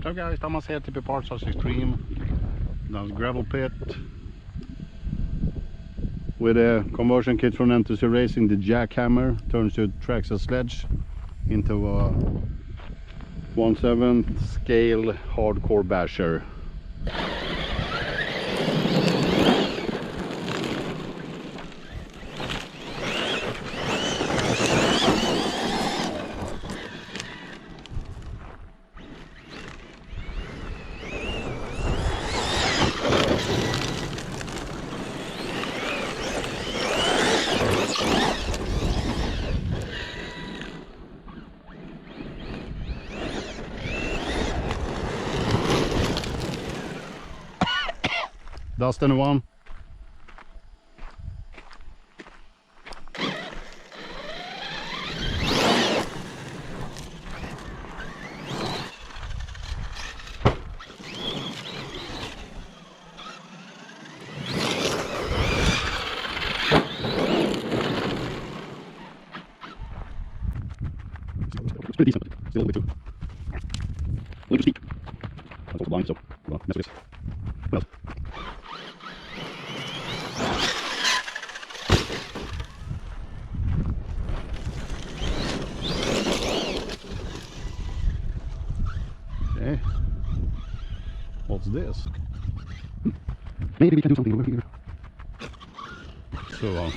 So guys, estamos här till parts of Rc-Xtreme. That's gravel pit with a conversion kit from M2C Racing. The Jackhammr turns to Traxxas Sledge into a 1/7 scale hardcore basher. Dust anyone? It's pretty decent. Still a little bit too. A little too steep. That's also blind, so well, mess with this. What else? Okay. What's this? Maybe we can do something over here. So that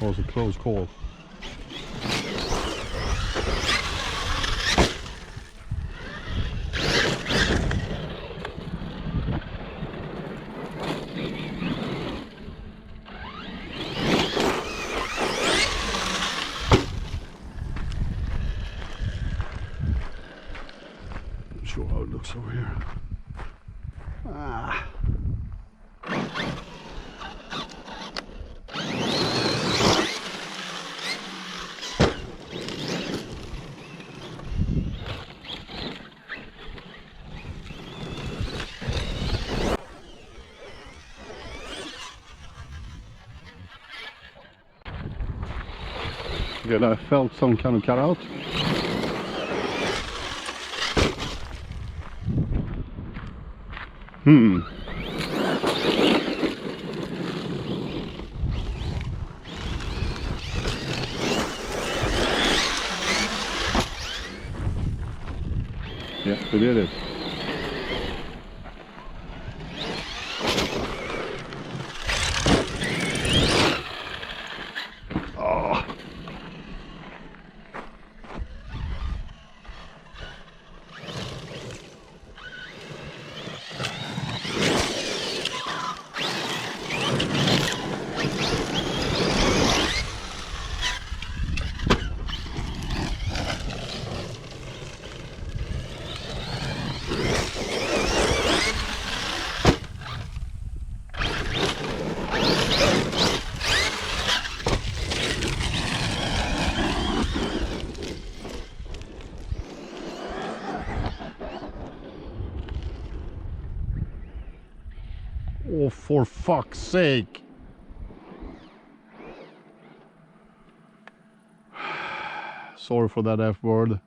was a close call. Not sure how it looks over here. Ah. Good, I felt some kind of cutout. Yeah, we did it. Oh. Oh, for fuck's sake. Sorry for that F word.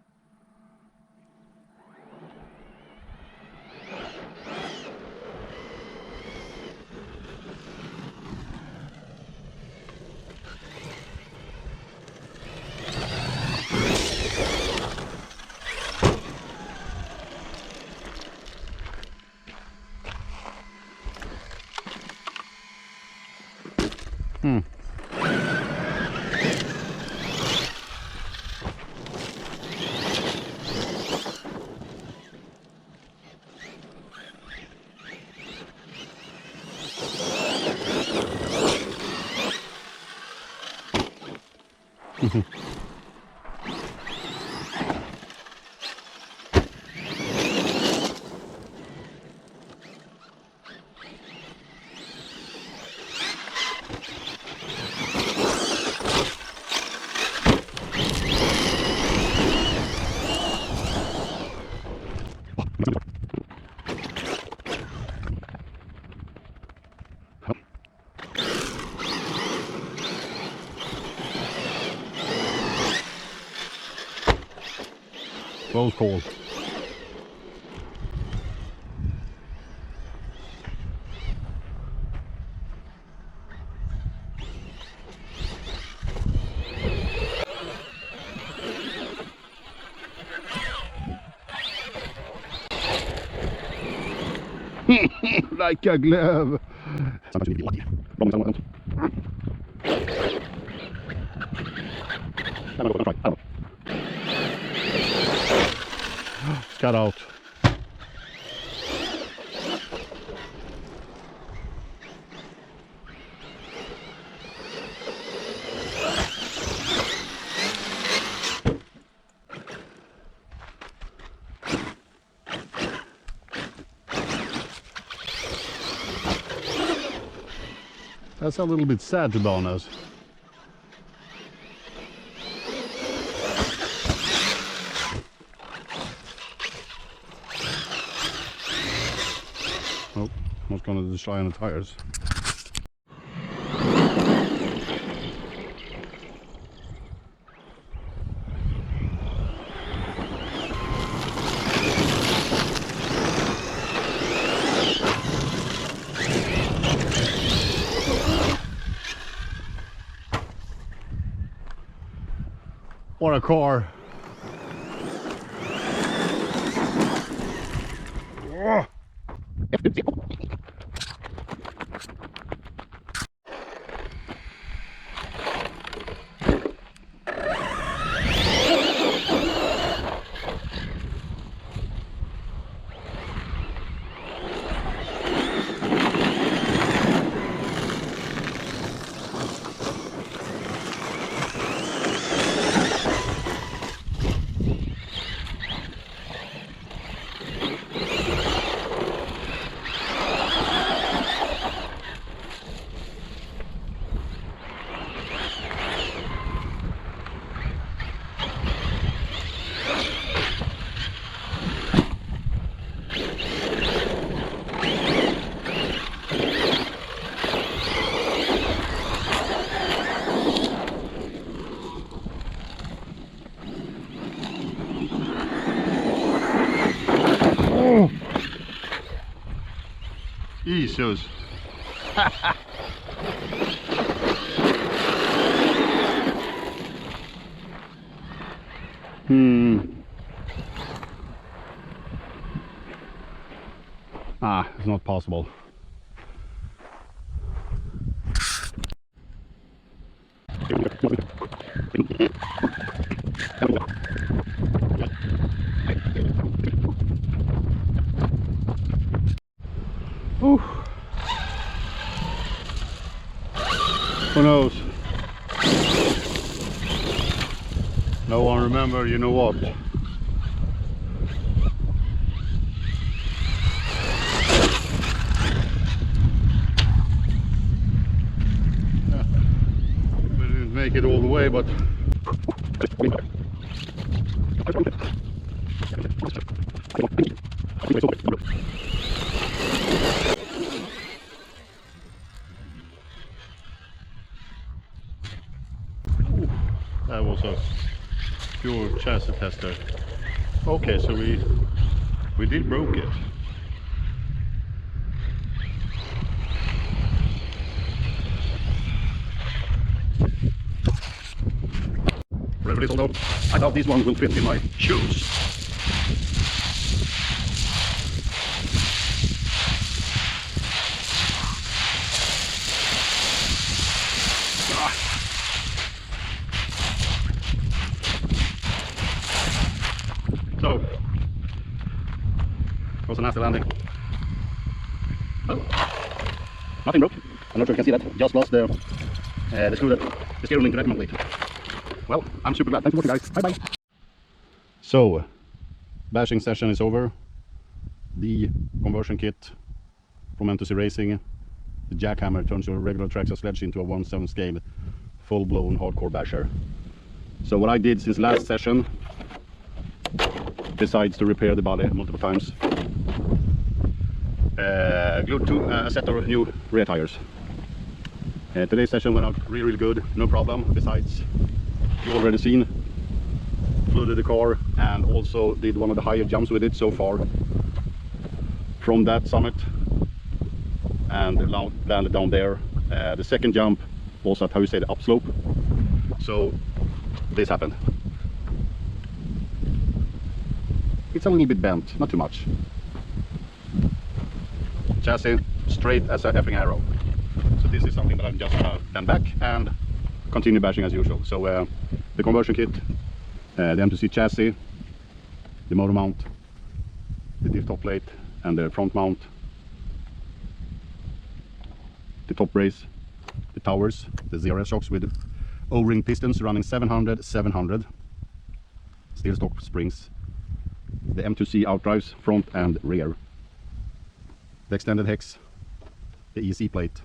Close call. Like a glove. Sometimes you need to be lucky. Wrong. I'm gonna try. It's got out. That's a little bit sad, to be honest. Oh, not gonna destroy any tires. What a car! Jesus. It's not possible. Ooh. Who knows? No one remember, you know what? Yeah. We didn't make it all the way, but that was a pure chassis tester. Okay, so we did broke it. Whatever it is, although I doubt these ones will fit in my shoes. So, it was a nasty landing. Oh, nothing broke. I'm not sure if you can see that. Just lost the screw that the steering link to that complete. Well, I'm super glad. Thanks for watching, guys. Bye bye. So, bashing session is over. The conversion kit from M2C Racing, the Jackhammr, turns your regular Traxxas Sledge into a 1/7 scale full-blown hardcore basher. So what I did since last session, besides to repair the body multiple times, glued a set of new rear tires. Today's session went out really good, no problem. Besides, you already seen flooded the car and also did one of the higher jumps with it so far from that summit, and landed down there. The second jump was at, how you say, the upslope. So this happened. It's a little bit bent, not too much. Chassis straight as a effing arrow. So this is something that I'm just gonna bend back and continue bashing as usual. So the conversion kit, the M2C chassis, the motor mount, the diff top plate and the front mount, the top brace, the towers, the ZRS shocks with O-ring pistons running 700, 700, steel stock springs, the M2C outdrives front and rear, the extended hex, the EC plate,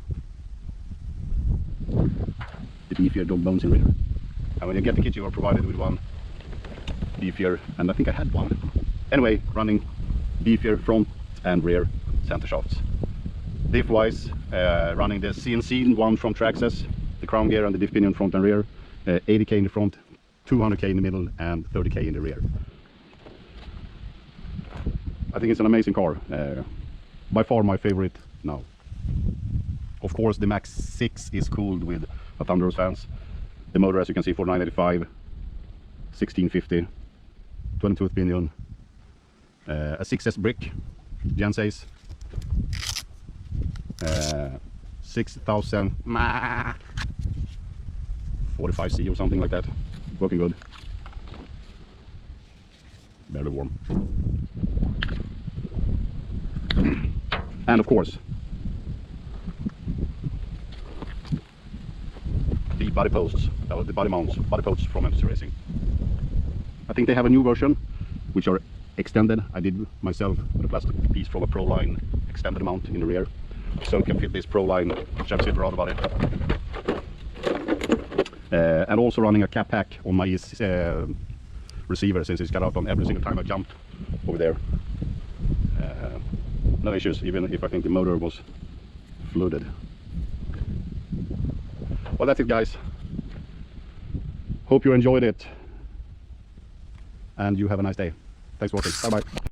the beefier dog bones in rear. And when you get the kit, you are provided with one beefier, and I think I had one. Anyway, running beefier front and rear center shafts. Diff wise, running the CNC one from Traxxas, the crown gear and the diff pinion front and rear, 80k in the front, 200k in the middle and 30k in the rear. I think it's an amazing car, by far my favorite now. Of course the Max 6 is cooled with a Thunderous fans. The motor, as you can see, for 985, 1650, 22th pinion, a 6S brick, Gen 6, 6000 45C or something like that, working good, barely warm. And of course the body posts, the body mounts, body posts from M2C Racing. I think they have a new version which are extended. I did myself with a plastic piece from a Proline extended mount in the rear, so it can fit this Proline chassis around body. And also running a cap pack on my receiver, since it's cut out on every single time I jump over there. No issues, even if I think the motor was flooded. Well, that's it, guys. Hope you enjoyed it and you have a nice day. Thanks for watching. Bye bye.